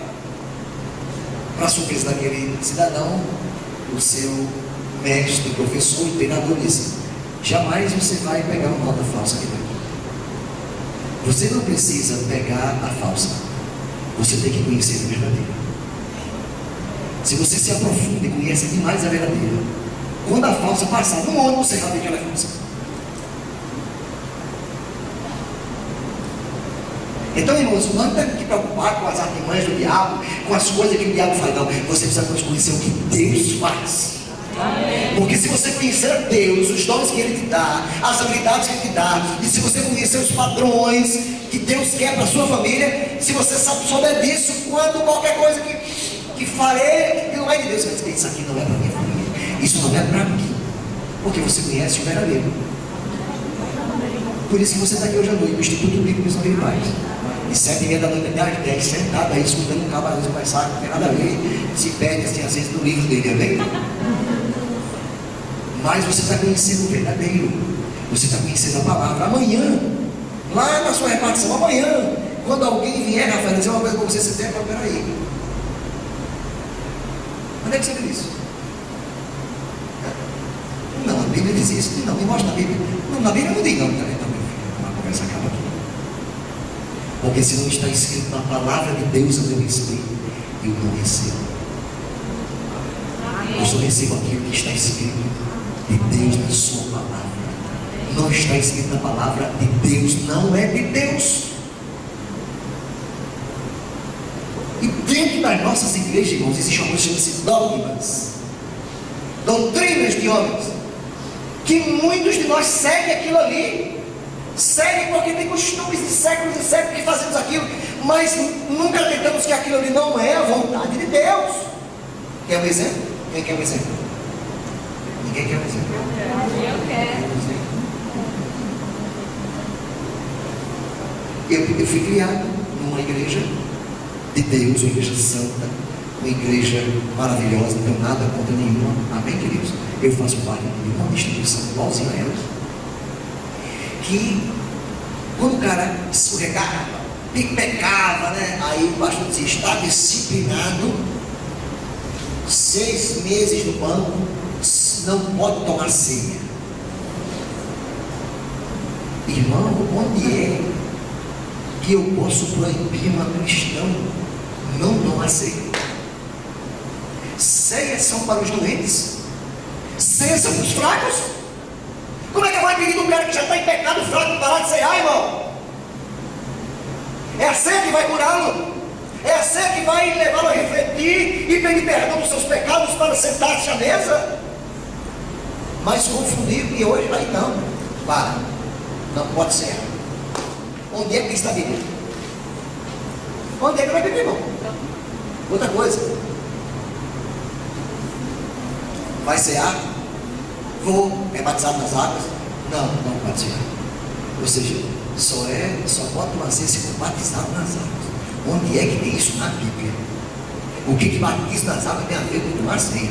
A: Para a surpresa daquele cidadão, o seu mestre, professor e treinador disse: jamais você vai pegar uma nota falsa aqui dentro. Você não precisa pegar a falsa, você tem que conhecer a verdadeira. Se você se aprofunda e conhece demais a verdadeira, quando a falsa passar no ano, você sabe que ela é falsa. Então, irmãos, não tem que se preocupar com as artimanhas do diabo, com as coisas que o diabo faz, não. Você precisa conhecer o que Deus faz. Amém. Porque se você conhecer Deus, os dons que Ele te dá, as habilidades que Ele te dá, e se você conhecer os padrões que Deus quer para a sua família, se você souber disso, quando qualquer coisa que farei, que não é de Deus, você vai dizer: isso aqui não é para minha família, isso não é para mim, porque você conhece o verdadeiro. Por isso que você está aqui hoje à noite, no Instituto Bíblico de de 7h30 da noite até às 10, sentado aí, escutando um camarão conversar, não tem nada a ver, se perde assim, às vezes, no livro dele, amém? Mas você está conhecendo o verdadeiro, você está conhecendo a palavra. Amanhã, lá na sua repartição, amanhã, quando alguém vier, Rafael, dizer uma coisa para você, você tem que peraí. Onde é que você viu isso? Não, a Bíblia diz isso. Não, me mostra a Bíblia. Não, na Bíblia não diz não. Então, meu filho, a conversa acaba aqui. Porque se não está escrito na palavra de Deus no meu espírito, eu não recebo. Eu só recebo aquilo que está escrito de Deus na sua palavra. Não está escrito na palavra de Deus, não é de Deus. E dentro das nossas igrejas, irmãos, existe uma coisa que chama-se dogmas, doutrinas de homens, que muitos de nós seguem aquilo ali, seguem porque tem costumes de séculos e séculos que fazemos aquilo, mas nunca acreditamos que aquilo ali não é a vontade de Deus. Quer um exemplo? Quem quer um exemplo? Ninguém quer um exemplo?
B: Eu quero.
A: Eu fui criado numa igreja de Deus, uma igreja santa, uma igreja maravilhosa, não tenho nada contra nenhuma, amém, queridos? Eu faço parte de uma instituição igualzinha a elas, que quando o cara escorregava, pecava, né? Aí o pastor dizia, está disciplinado, 6 meses no banco, não pode tomar ceia. Irmão, onde é que eu posso proibir uma cristã não tomar ceia? Ceias são para os doentes, ceias são para os fracos. Como é que eu vou impedir um cara que já está em pecado fraco parar de ceiar, irmão? É a ceia que vai curá-lo, é a ceia que vai levá-lo a refletir e pedir perdão dos seus pecados para sentar-se à mesa. Mas confundido, e hoje aí não, não pode ser. Onde é que está a Bíblia? Onde é que vai beber, irmão? Outra coisa. Vai cear? Vou. É batizado nas águas? Não pode cear. Ou seja, só pode tomar ceia se for batizado nas águas. Onde é que tem isso na Bíblia? O que batismo nas águas tem a ver com tomar ceia?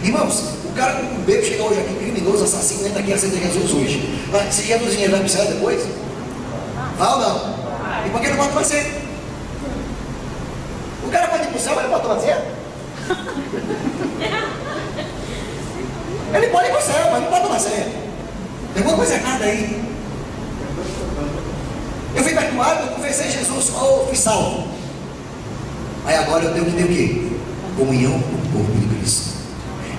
A: Irmãos, o cara, o bebo chega hoje aqui, criminoso, assassino, entra aqui a aceita Jesus hoje. Se Jesus vai para o céu depois? Vai ou não? E por que não pode tomar ceia? O cara pode ir para o céu, mas não pode tomar ceia? Ele pode ir para o céu, mas não pode tomar ceia. Tem alguma coisa errada aí. Eu fui perdoado, eu confessei Jesus, fui salvo. Aí agora eu tenho que ter o quê? Comunhão com o corpo de Cristo.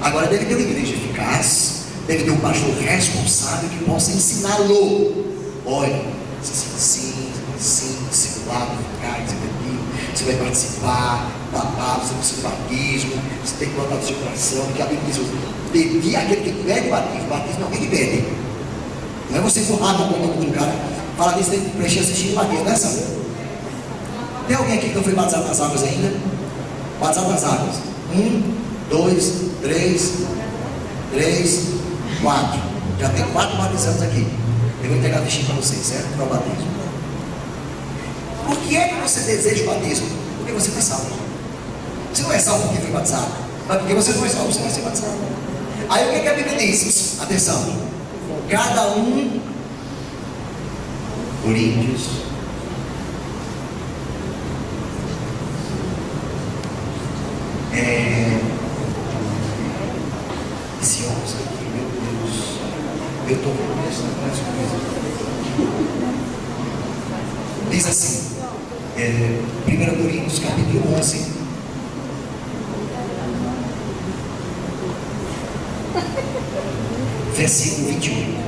A: Agora deve ter uma igreja eficaz, deve ter um pastor responsável que possa ensiná-lo. Olha, sim, discipulado, você vai participar, você precisa do batismo, você tem que botar no seu coração, que a Bíblia diz, pedir aquele que pede batismo não, ele pede. Não é você empurrar na boca do cara, fala disso, tem que preencher assistindo batismo, não é essa? Tem alguém aqui que não foi batizado nas águas ainda? Batizado nas águas. 1, 2, 3, 4. Já tem 4 batizantes aqui. Eu vou entregar a fichinha para vocês, certo? Para o batismo. Por que é que você deseja o batismo? Porque você foi salvo. Você não é salvo porque foi batizado, mas porque você não é salvo, você vai ser batizado. Aí o que a Bíblia diz? Atenção. Cada um, Coríntios, esse 11 aqui, meu Deus, eu estou começando com essa coisa. Diz assim, 1 Coríntios capítulo 11, versículo 21.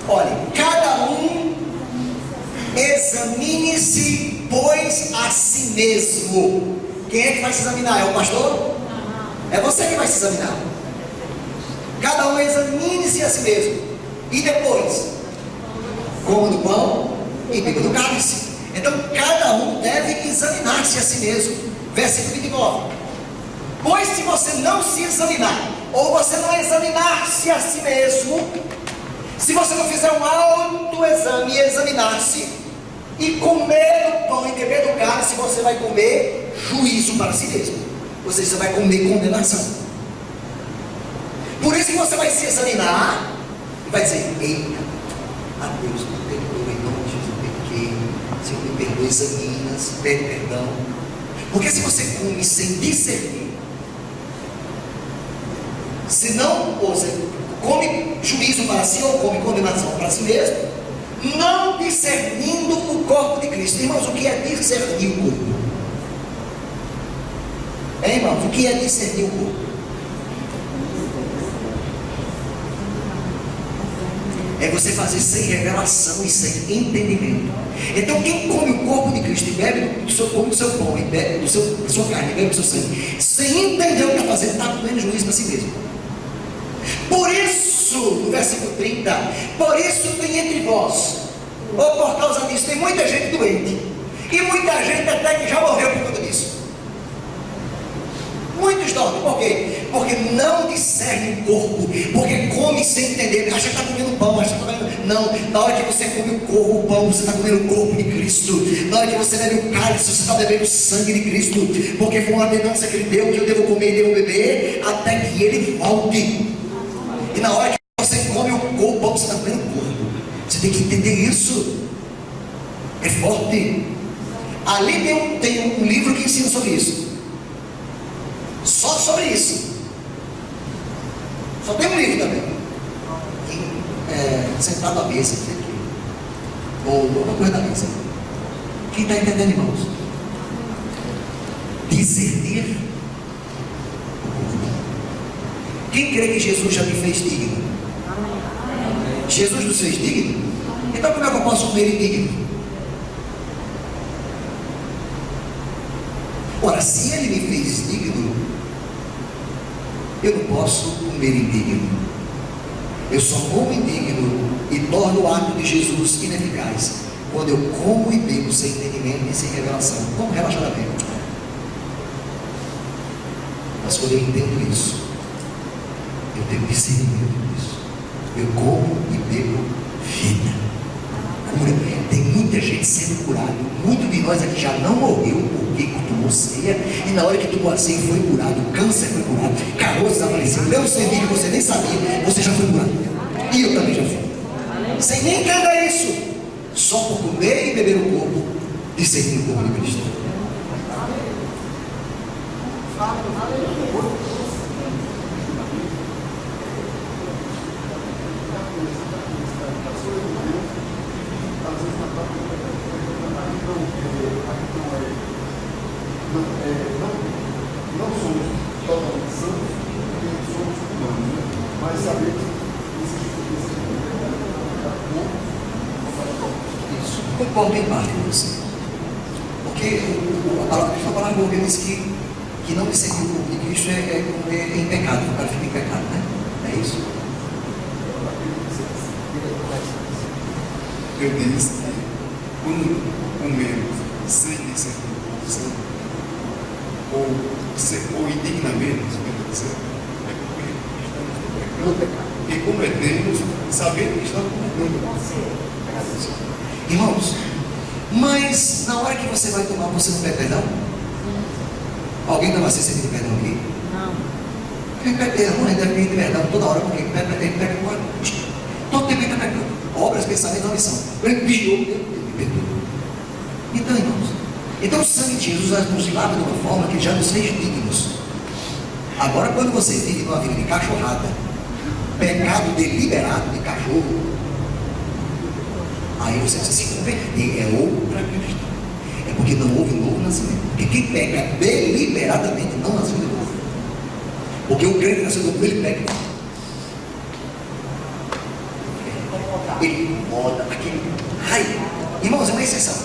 A: Olha, cada um examine-se, pois, a si mesmo. Quem é que vai se examinar? É o pastor? É você que vai se examinar. Cada um examine-se a si mesmo. E depois, coma do pão e beba do cálice. Então, cada um deve examinar-se a si mesmo. Versículo 29. Pois se você não se examinar, ou você não examinar-se a si mesmo, se você não fizer um autoexame e examinar-se, e comer do pão e beber do cálice, você vai comer juízo para si mesmo. Ou seja, você vai comer condenação. Por isso que você vai se examinar e vai dizer: eita, a Deus, me perdoa, em nome de Jesus, eu pequei. Senhor, me perdoa, examina-se, pede perdão. Porque se você come sem discernir, se não, ou seja, come juízo para si ou come condenação para si mesmo, não discernindo o corpo de Cristo. Irmãos, o que é discernir o corpo? Irmãos, o que é discernir o corpo? É você fazer sem revelação e sem entendimento. Então, quem come o corpo de Cristo e bebe do seu pão e bebe da sua carne e bebe do seu sangue, sem entender o que está fazendo, está comendo juízo para si mesmo. Por isso, no versículo 30, por isso tem entre vós, ou por causa disso, tem muita gente doente, e muita gente até que já morreu por conta disso. Muitos dormem, por quê? Porque não discernem o corpo, porque come sem entender. Acha que está comendo pão, acha que está comendo. Não, na hora que você come o pão, você está comendo o corpo de Cristo. Na hora que você bebe o cálice, você está bebendo o sangue de Cristo, porque foi uma denúncia que ele deu, que eu devo comer e devo beber, até que ele volte. E na hora que você come o pão, você está comendo o corpo. Você tem que entender isso. É forte. Ali tem um livro que ensina sobre isso. Só sobre isso. Só tem um livro também. Sentado à mesa, ou alguma coisa da mesa. Quem está entendendo, irmãos? Discernir. Quem crê que Jesus já me fez digno? Jesus nos fez digno? Então como é que eu posso comer indigno? Ora, se ele me fez digno, eu não posso comer indigno. Eu só como indigno e torno o ato de Jesus ineficaz quando eu como e bebo sem entendimento e sem revelação, como relacionamento. Mas quando eu entendo isso, eu tenho discernimento disso. Eu como e bebo vida. Tem muita gente sendo curada. Muito de nós aqui já não morreu porque tomou ceia, e na hora que tomou a ceia foi curado. O câncer foi curado, caroço desapareceu, leucemia que você nem sabia, você já foi curado. E eu também já fui. Sem nem entender isso, só por comer e beber o corpo, discernir o corpo de Cristo.
D: Não somos totalmente santos, porque somos humanos, né? Mas saber que
A: isso, concordo em parte com você. Porque a palavra bíblica diz que não discernir o corpo de Cristo é comer em pecado, o cara fica em pecado, né? É isso?
D: eu disse que quando comemos sem discernir o santo, ou indignamente, é porque estamos no pecado. E cometemos sabendo que estamos cometendo.
A: Irmãos, mas na hora que você vai tomar, você não pede perdão? Alguém está assim sem pedir perdão aqui?
B: Não.
A: Quem pede perdão, ele deve pedir perdão toda hora, porque ele pega agora. Todo tempo ele está pegando. Obras, pensamentos, ambição. Ele piou, ele perdoa. Então, irmãos, então o sangue de Jesus nos lava de uma forma que já nos fez dignos. Agora, quando você vive numa vida de cachorrada, pecado deliberado de cachorro, aí você precisa se converter, é outra questão. É porque não houve novo nascimento. Porque quem peca deliberadamente não nasceu de novo. Porque o crente nasceu de novo, ele peca. Ele incomoda aquele. Ai, irmãos, é uma exceção.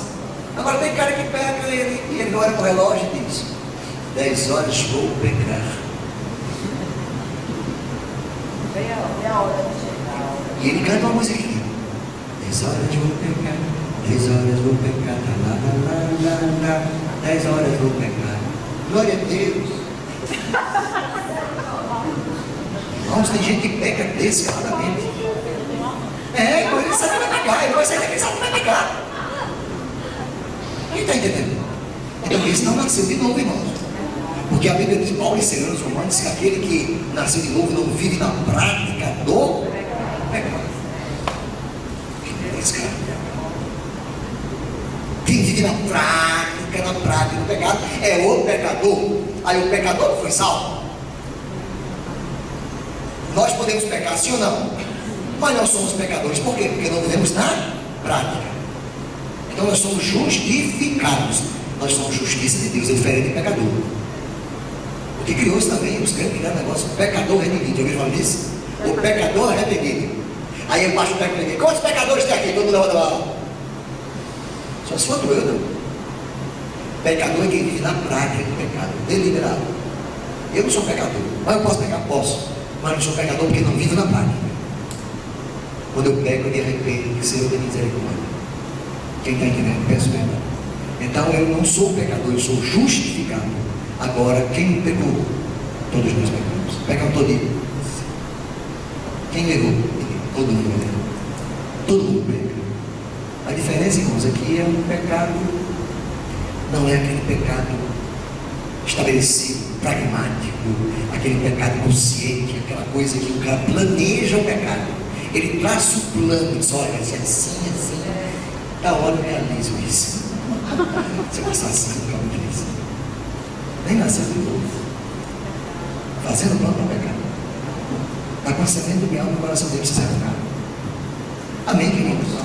A: Agora tem cara que peca e ele olha para o relógio e diz: 10 horas vou pecar.
C: Vem a hora de chegar.
A: E ele canta uma musiquinha: 10 horas vou pecar, 10 horas vou pecar, lá, lá, lá, lá, lá, 10 horas vou pecar. Glória a Deus. Irmãos, tem gente que peca descaradamente. Mas ele sabe que vai pecar, ele vai sair daqui, ele sabe que vai pecar. Quem está entendendo? Então esse não nasceu de novo, irmãos. Porque a Bíblia diz, Paulo ensinando aos Romanos, que aquele que nasceu de novo não vive na prática do pecado. Que é esse cara? Quem vive na prática do pecado é o pecador. Aí o pecador foi salvo. Nós podemos pecar sim ou não? Mas nós somos pecadores. Por quê? Porque não vivemos na prática. Então nós somos justificados. Nós somos justiça de Deus, é diferente de pecador. Porque criou isso também, os crentes criaram um negócio, pecador redimido. Já ouviram falar disso? O pecador arrependido. Aí eu baixo o pé para ninguém. Quantos pecadores tem aqui? Todo mundo levanta a mão. Só se for tu, eu não. Pecador é quem vive na prática do pecado, deliberado. Eu não sou pecador, mas eu posso pecar? Posso. Mas não sou pecador porque não vivo na prática. Quando eu peco, eu me arrependo, que Senhor tem misericórdia. Quem está entendendo? Peço perdão. Então eu não sou pecador, eu sou justificado. Agora, quem pecou? Todos nós pecamos. Pecam todinho. Quem errou? Todo mundo errou. Todo mundo peca. A diferença, irmãos, aqui é um pecado, não é aquele pecado estabelecido, pragmático, aquele pecado consciente, aquela coisa que o cara planeja o pecado. Ele traça o plano, diz, olha, se é assim, da hora eu realizo isso. Se eu passar assim, eu acabo disso. Nem nasceu de novo. Fazendo plano para o pecado. Está com a semente do diabo no coração dele, precisa ficar. Amém, queridos?